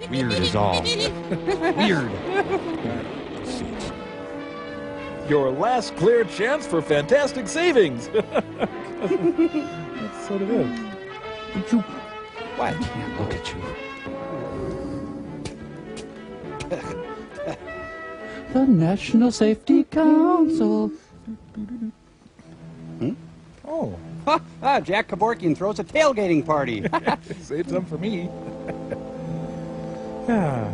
Weird is all. Weird. Your last clear chance for fantastic savings. That's what it is. What? I can't look at you. The National Safety Council. Oh. Jack Kevorkian throws a tailgating party. Saved some for me. Yeah.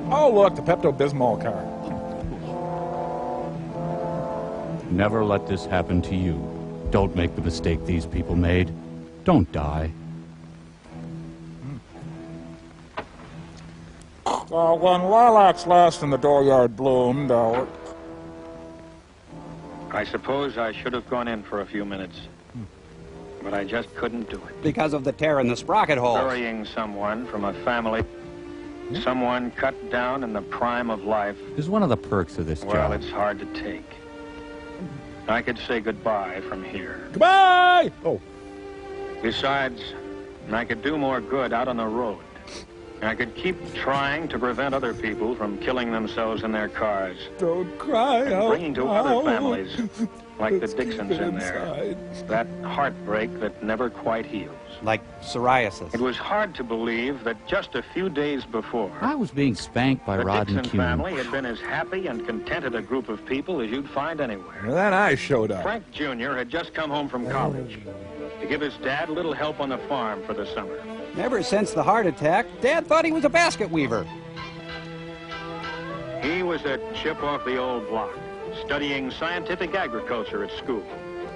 Oh, look, the Pepto-Bismol car. Never let this happen to you. Don't make the mistake these people made. Don't die. When lilacs last and the dooryard bloomed, I suppose I should have gone in for a few minutes. But I just couldn't do it. Because of the tear in the sprocket hole. Burying someone from a family, someone cut down in the prime of life. Is one of the perks of this job. Well, it's hard to take. I could say goodbye from here. Goodbye! Oh. Besides, I could do more good out on the road. I could keep trying to prevent other people from killing themselves in their cars. Don't cry out bringing to other loud. families, like the Let's keep Dixons it in there, inside. that heartbreak that never quite heals. Like psoriasis. It was hard to believe that just a few days before, I was being spanked by the Rod and Dixon Kuhn. family had been as happy and contented a group of people as you'd find anywhere. And then I showed up. Frank Jr. had just come home from college to give his dad a little help on the farm for the summer. Ever since the heart attack, Dad thought he was a basket weaver. He was a chip off the old block, studying scientific agriculture at school,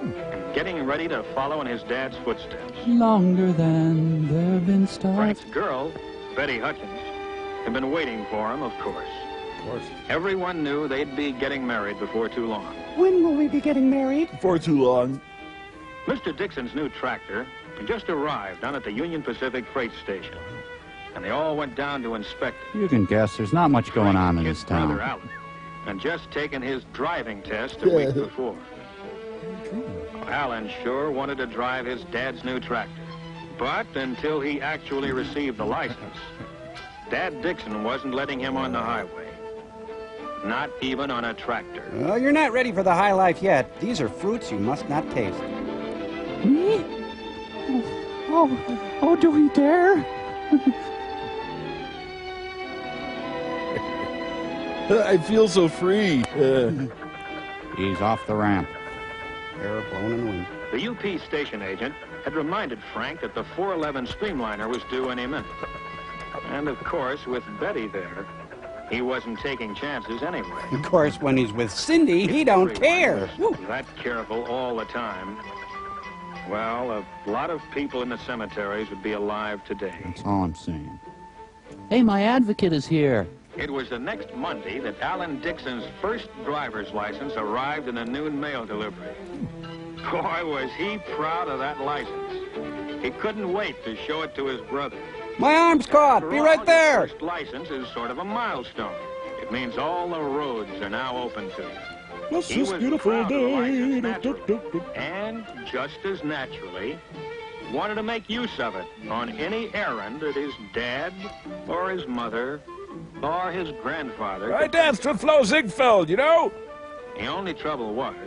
and getting ready to follow in his dad's footsteps. Longer than there have been stars. Frank's girl, Betty Hutchins, had been waiting for him, of course. Of course. Everyone knew they'd be getting married before too long. When will we be getting married? For too long. Mr. Dixon's new tractor had just arrived down at the Union Pacific freight station, and they all went down to inspect it. You can guess there's not much going on in His this brother, town. Alan, and just taken his driving test a week before. Alan sure wanted to drive his dad's new tractor, but until he actually received the license, Dad Dixon wasn't letting him on the highway. Not even on a tractor. Well, you're not ready for the high life yet. These are fruits you must not taste. Me? Oh, do we dare? I feel so free. He's off the ramp. Air blowing in the wind. The UP station agent had reminded Frank that the 411 streamliner was due any minute. And of course, with Betty there, he wasn't taking chances anyway. Of course, when he's with Cindy, he don't care. That careful all the time. Well, a lot of people in the cemeteries would be alive today. That's all I'm saying. Hey, my advocate is here. It was the next Monday that Alan Dixon's first driver's license arrived in a noon mail delivery. Boy, was he proud of that license. He couldn't wait to show it to his brother. My arm's caught. Be right there. Your first license is sort of a milestone. It means all the roads are now open to you. What's He this was beautiful proud of the day? license, naturally, and just as naturally, wanted to make use of it on any errand that his dad or his mother or his grandfather I could. danced with Flo Ziegfeld, you know? The only trouble was,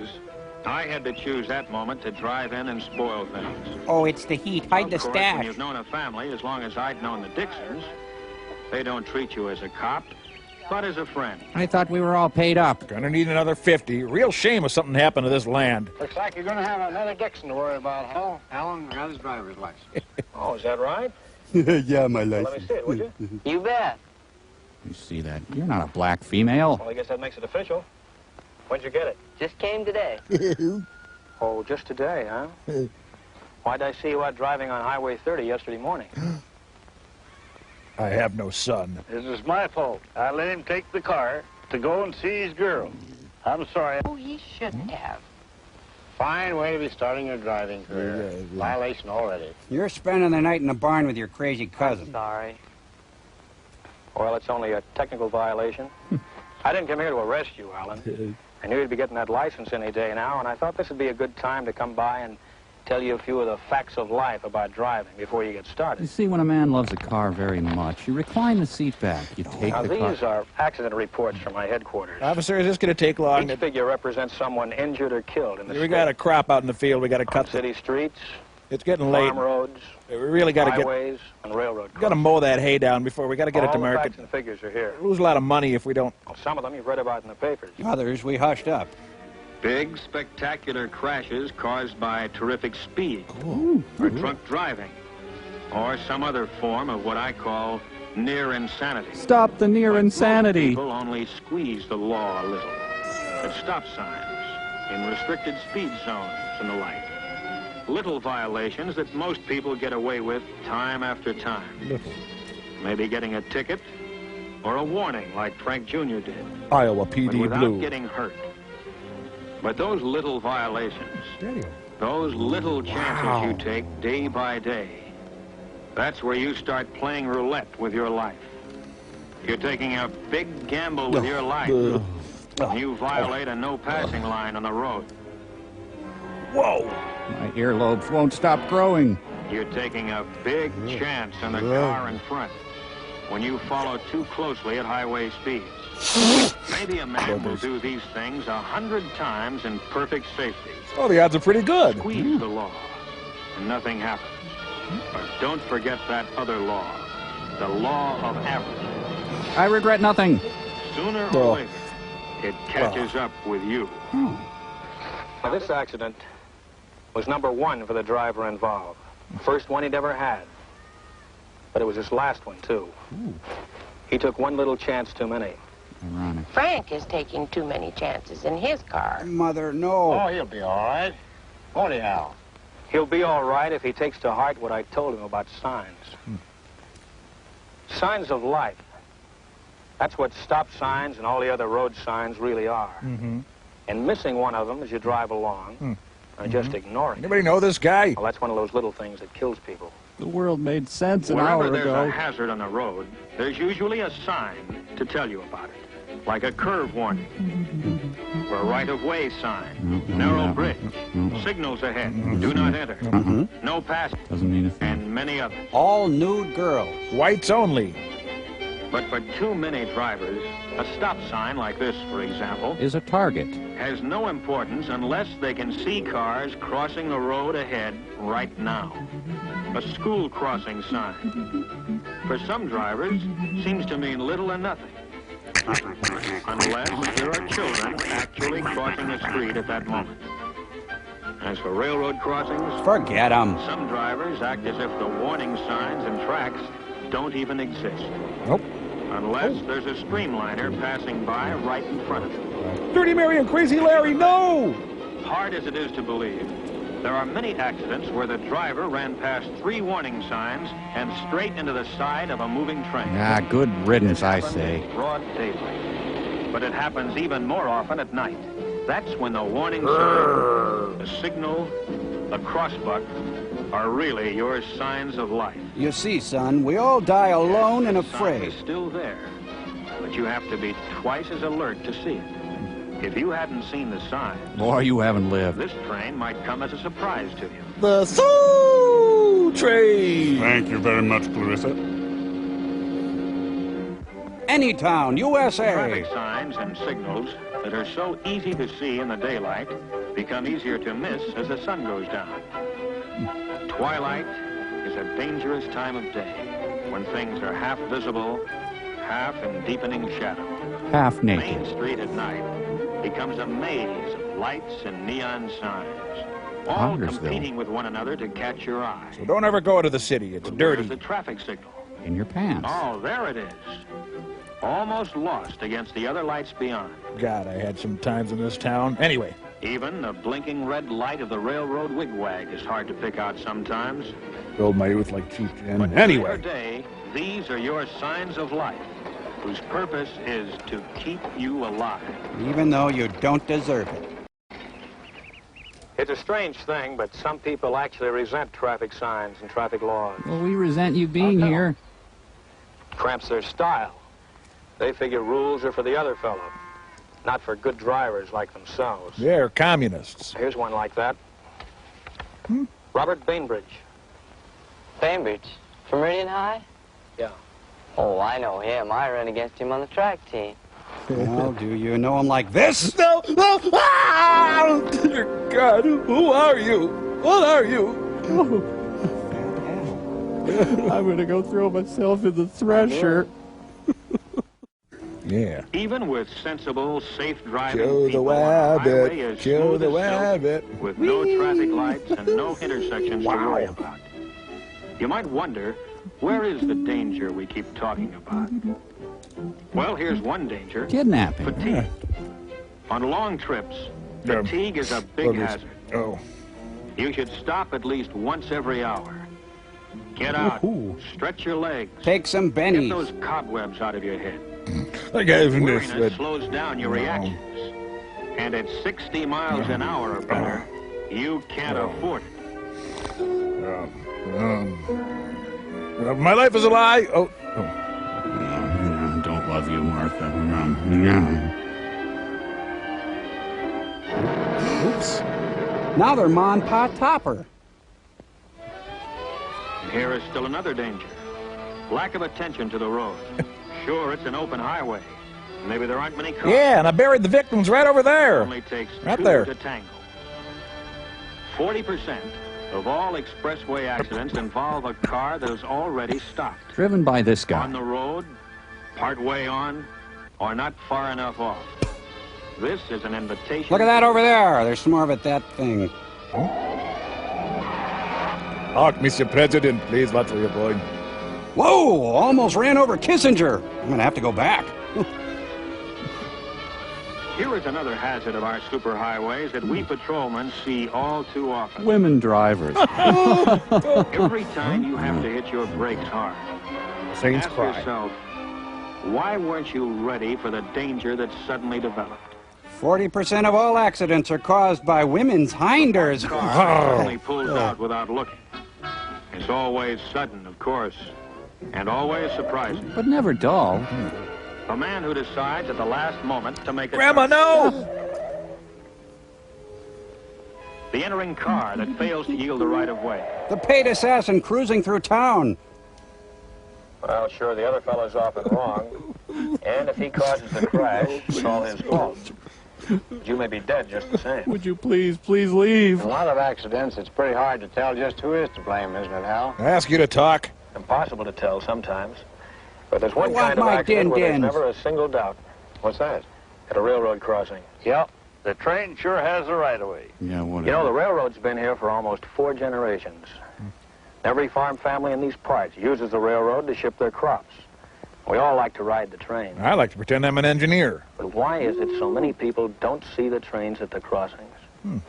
I had to choose that moment to drive in and spoil things. Oh, it's the heat. Hide the Of course, stash. when you've known a family as long as I'd known the Dixons, they don't treat you as a cop, but as a friend. I thought we were all paid up. Gonna need another 50. Real shame if something happened to this land. Looks like you're going to have another Dixon to worry about, huh? Alan got his driver's license. Oh, is that right? Yeah, my Well, license. let me see it, would you? You bet. You see that? You're not a black female. Well, I guess that makes it official. When'd you get it? Just came today. Oh, just today, huh? Why'd I see you out driving on Highway 30 yesterday morning? I have no son. This is my fault. I let him take the car to go and see his girl. I'm sorry. Oh, he shouldn't have. Fine way to be starting your driving career. Yeah. Violation already. You're spending the night in the barn with your crazy cousin. Sorry. Well, it's only a technical violation. I didn't come here to arrest you, Alan. I knew you'd be getting that license any day now, and I thought this would be a good time to come by and tell you a few of the facts of life about driving before you get You started. see, when a man loves a car very much, you recline the seat back, you take Now, the these car... are accident reports from my headquarters. Officer, is this going to take long? Each figure represents someone injured or killed in the We state. got a crop out in the field. We got to On cut. city streets, It's getting late. farm roads, We really got to get. highways, and railroad Got to crossings. mow that hay down before we got to get it to All the market. facts and figures are here. Lose a lot of money if we don't. Some of them you've read about in the papers. Others we hushed up. Big, spectacular crashes caused by terrific speed, or drunk driving, or some other form of what I call near insanity. Stop the near But insanity! most people only squeeze the law a little. At stop signs, in restricted speed zones, and the like. Little violations that most people get away with time after time. Maybe getting a ticket or a warning like Frank Jr. did, Iowa but PD without Blue. getting hurt. But those little violations, those little chances you take day by day, that's where you start playing roulette with your life. You're taking a big gamble with your life. You violate a no passing line on the road. Whoa! My earlobes won't stop growing. You're taking a big chance on the car in front when you follow too closely at highway speeds. Maybe a man will do these things 100 times in perfect safety. Oh, the odds are pretty good. Squeeze the law, and nothing happens. But don't forget that other law, the law of average. I regret nothing. Sooner Oh. or later, it catches up with you. Now, this accident was number one for the driver involved. First one he'd ever had. But it was his last one, too. He took one little chance too many. Ironic. Frank is taking too many chances in his car. Mother, no. Oh, he'll be all right. Won't he, Al? He'll be all right if he takes to heart what I told him about signs. Signs of life. That's what stop signs and all the other road signs really are. And missing one of them as you drive along, or just ignoring it, Anybody know this guy? well, that's one of those little things that kills people. The world made sense an Wherever hour there's a ago. hazard on the road, there's usually a sign to tell you about it, like a curve warning, or a right-of-way sign, narrow bridge, signals ahead, do not enter, no pass, Doesn't mean a thing. and many others. All nude girls. Whites only. But for too many drivers, a stop sign like this, for example, Is a target. has no importance unless they can see cars crossing the road ahead right now. A school crossing sign. For some drivers, seems to mean little or nothing. Unless there are children actually crossing the street at that moment. As for railroad crossings, Forget 'em. some drivers act as if the warning signs and tracks don't even exist. Nope. Unless there's a streamliner passing by right in front of them. Dirty Mary and Crazy Larry, no! Hard as it is to believe, there are many accidents where the driver ran past 3 warning signs and straight into the side of a moving train. Ah, good riddance, I Happens say. in broad daylight. But it happens even more often at night. That's when the warning sign, the signal, the crossbuck are really your signs of life. You see, son, we all die alone and The sign afraid. is still there, but you have to be twice as alert to see it. If you hadn't seen the sign, Boy, you haven't lived. this train might come as a surprise to you. The Soul Train! Thank you very much, Clarissa. Anytown, USA. Traffic signs and signals that are so easy to see in the daylight become easier to miss as the sun goes down. Twilight is a dangerous time of day when things are half visible, half in deepening shadow. Half Main naked. Street at night becomes a maze of lights and neon signs, all Congressville. competing with one another to catch your eye. So don't ever go to the city. It's Where's dirty. the traffic signal? In your pants. Oh, there it is. Almost lost against the other lights beyond. God, I had some times in this town. Anyway, Even the blinking red light of the railroad wigwag is hard to pick out sometimes. filled my youth like cheap gin. But Anyway, your day, these are your signs of life, whose purpose is to keep you alive. Even though you don't deserve it. It's a strange thing, but some people actually resent traffic signs and traffic laws. Well, we resent you being here. Cramps their style. They figure rules are for the other fellow, not for good drivers like themselves. they're communists. Here's one like that. Robert Bainbridge. Bainbridge? From Meridian High? Yeah. Oh, I know him. I ran against him on the track team. Well, do you know him like this? No! No! Ah! Dear God, who are you? What are you? I'm gonna go throw myself in the thresher. Yeah. Even with sensible, safe driving Kill the people on a highway rabbit. as Kill smooth the as silk, rabbit. with no traffic lights and no intersections to worry about. You might wonder, where is the danger we keep talking about? Well, here's one danger. Kidnapping. Fatigue. On long trips, fatigue is a big hazard. Oh. You should stop at least once every hour. Get out, stretch your legs, Take some get bennies. those cobwebs out of your head. I gave him this. Weariness slows down your reactions. And at 60 miles an hour or better, you can't afford it. My life is a lie. Oh. Don't love you, Martha. Oops. Now they're Mon Pa Topper. And here is still another danger. Lack of attention to the road. Sure, it's an open highway. Maybe there aren't many cars. Yeah, and I buried the victims right over It there. only takes Right two there. to tango. 40% of all expressway accidents involve a car that is already stopped. Driven by this guy. On the road, part way on, or not far enough off. This is an invitation. Look at that over there. There's more of it, that thing. Oh, Mr. President, please, what were you going? Whoa, almost ran over Kissinger. I'm going to have to go back. Here is another hazard of our superhighways that we patrolmen see all too often. Women drivers. Every time you have to hit your brakes hard, Saints ask cry. yourself, why weren't you ready for the danger that suddenly developed? 40% of all accidents are caused by women's hinders. Car suddenly pulls out without looking. It's always sudden, of course, and always surprising. But never dull. A man who decides at the last moment to make a Grandma, turn. no! The entering car that fails to yield the right of way. The paid assassin cruising through town. Well, sure, the other fellow's often wrong. And if he causes the crash, it's all his fault. But you may be dead just the same. Would you please leave? In a lot of accidents, it's pretty hard to tell just who is to blame, isn't it, Hal? I ask you to talk. Impossible to tell sometimes. But there's one I want kind of my accident where there's din-dins. never a single doubt. What's that? At a railroad crossing. Yep, the train sure has the right of way. Yeah, whatever. You know, the railroad's been here for almost 4 generations. Every farm family in these parts uses the railroad to ship their crops. We all like to ride the train. I like to pretend I'm an engineer. But why is it so many people don't see the trains at the crossings?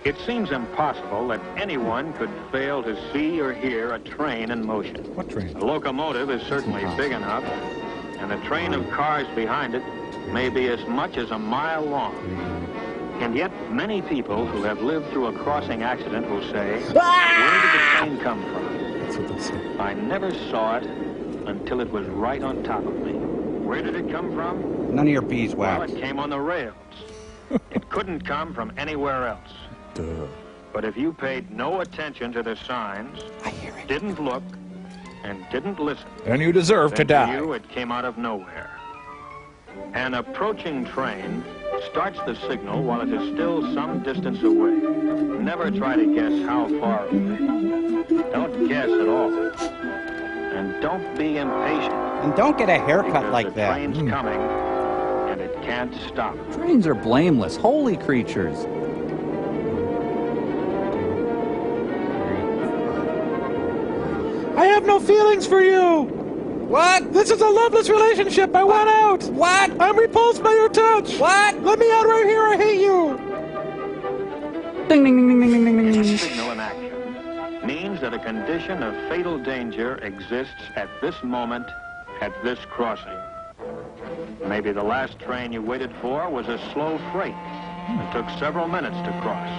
It seems impossible that anyone could fail to see or hear a train in motion. What train? The locomotive is certainly big enough, and the train of cars behind it may be as much as a mile long. And yet, many people who have lived through a crossing accident will say, where did the train come from? That's what they say. I never saw it until it was right on top of me. Where did it come from? None of your beeswax. Well, it came on the rails. It couldn't come from anywhere else. Duh. But if you paid no attention to the signs, didn't look, and didn't listen, And you deserve to then die. you, it came out of nowhere. An approaching train starts the signal while it is still some distance away. Never try to guess how far away. Don't guess at all. And don't be impatient. And don't get a haircut because like the that. train's coming, and it can't stop. Trains are blameless, holy creatures. I have no feelings for you. What? This is a loveless relationship. I want out. What? I'm repulsed by your touch. What? Let me out right here. I hate you. Ding, ding, ding, ding, ding, ding, ding, ding. Signal in action means that a condition of fatal danger exists at this moment, at this crossing. Maybe the last train you waited for was a slow freight and took several minutes to cross.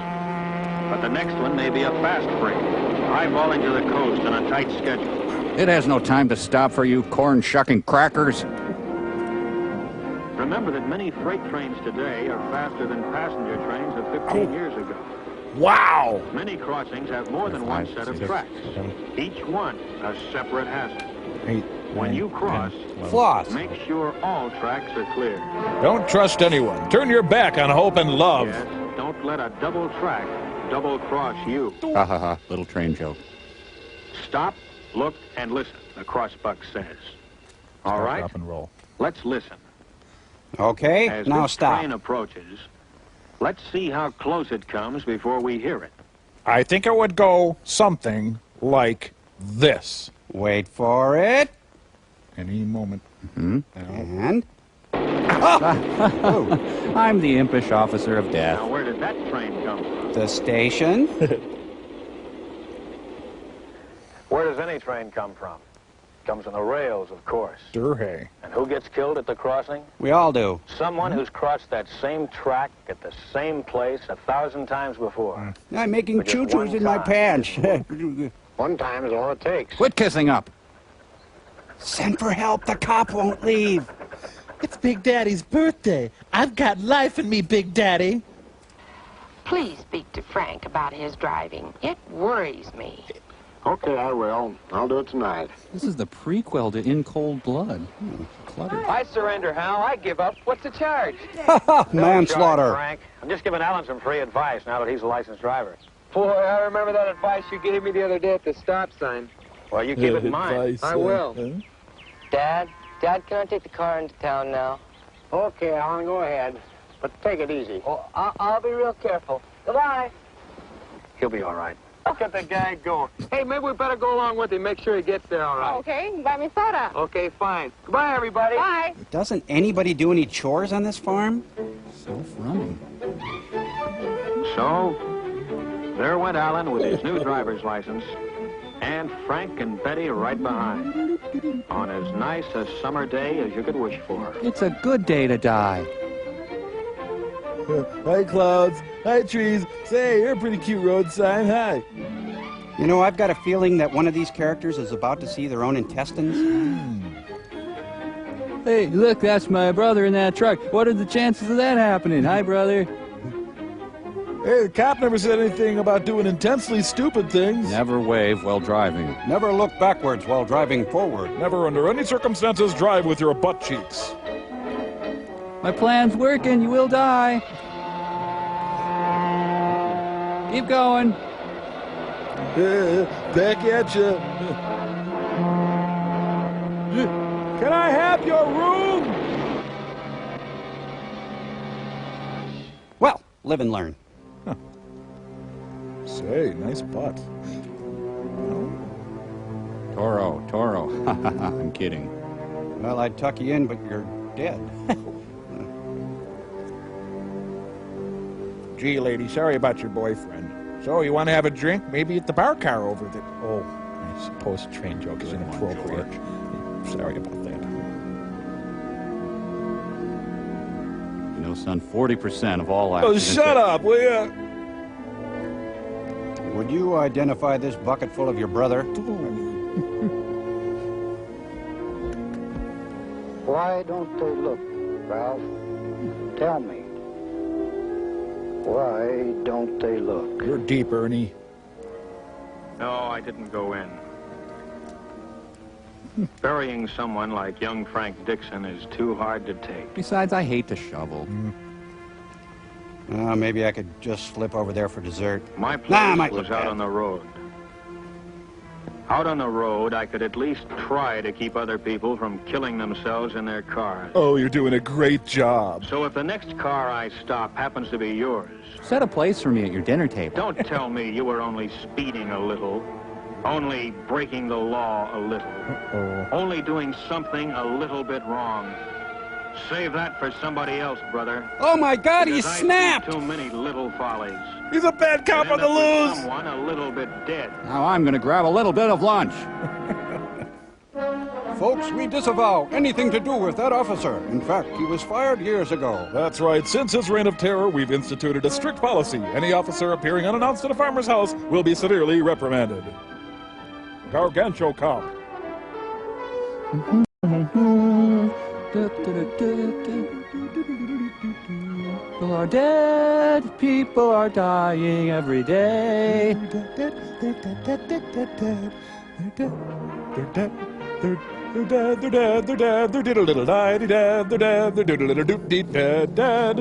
But the next one may be a fast freight, eyeballing to the coast on a tight schedule. It has no time to stop for you corn-shucking crackers. Remember that many freight trains today are faster than passenger trains of 15 years ago. Wow! Many crossings have more than one set of tracks, each one a separate hazard. 8, When 9, you cross, 10, 11. Floss. make sure all tracks are clear. Don't trust anyone. Turn your back on hope and love. Yes, don't let a double track double-cross you. Ha ha ha, little train joke. Stop, look, and listen, the crossbuck says. All right, Stop and roll. let's listen. Okay, As now this stop. train approaches, let's see how close it comes before we hear it. I think it would go something like this. Wait for it. Any moment. And I'm the impish officer of death. Now, where did that train come from? the station. Where does any train come from? Comes on the rails, of course. Durhay. And who gets killed at the crossing? We all do. Someone who's crossed that same track at the same place 1,000 times before. I'm making But just choo-choos one in my time. pants. One time is all it takes. Quit kissing up. Send for help. The cop won't leave. It's Big Daddy's birthday. I've got life in me, Big Daddy. Please speak to Frank about his driving. It worries me. Okay, I will. I'll do it tonight. This is the prequel to In Cold Blood. Cluttered. I surrender, Hal. I give up. What's the charge? Manslaughter. Frank. I'm just giving Alan some free advice now that he's a licensed driver. Boy, I remember that advice you gave me the other day at the stop sign. Well, you keep it in mind. I will. Dad, can I take the car into town now? Okay, Alan, go ahead. But take it easy. Well, I'll be real careful. Goodbye. He'll be all right. Look at the guy going. Hey, maybe we better go along with him, make sure he gets there all right. Okay, buy me soda. Okay, fine. Goodbye, everybody. Bye. Doesn't anybody do any chores on this farm? Self-running. So, there went Alan with his new driver's license, and Frank and Betty right behind, on as nice a summer day as you could wish for. It's a good day to die. Hi, clouds. Hi, trees. Say, you're a pretty cute road sign. Hi. You know, I've got a feeling that one of these characters is about to see their own intestines. Hey, look, that's my brother in that truck. What are the chances of that happening? Hi, brother. Hey, the cop never said anything about doing intensely stupid things. Never wave while driving. Never look backwards while driving forward. Never under any circumstances drive with your butt cheeks. My plan's working. You will die. Keep going. Back at you. Can I have your room? Well, live and learn. Say, nice butt. Toro. I'm kidding. Well, I'd tuck you in, but you're dead. Gee, lady, sorry about your boyfriend. So, you want to have a drink? Maybe at the bar car over there. Oh, I suppose train joke is inappropriate. Sorry about that. You know, son, 40% of all Oh, accidents... shut up, will ya? Would you identify this bucket full of your brother? Why don't they look, Ralph? Tell me. Why don't they look? You're deep, Ernie. No, I didn't go in. Burying someone like young Frank Dixon is too hard to take. Besides, I hate to shovel. Maybe I could just slip over there for dessert. My place might was look out bad. on the road. Out on the road, I could at least try to keep other people from killing themselves in their cars. Oh, you're doing a great job. So if the next car I stop happens to be yours, Set a place for me at your dinner table. don't tell me you were only speeding a little, only breaking the law a little, only doing something a little bit wrong. Save that for somebody else, brother. Oh my God, he Because I see snapped! too many little follies. He's a bad cop on End the up with loose. someone a little bit dead. Now I'm going to grab a little bit of lunch. Folks, we disavow anything to do with that officer. In fact, he was fired years ago. That's right. Since his reign of terror, we've instituted a strict policy. Any officer appearing unannounced at a farmer's house will be severely reprimanded. Gargancho cop. People are dead, people are dying every day. They're dead, they're dead, they're dead, they're diddle little die, they're dead, they're dead, they're diddle little doot deed dead, dead.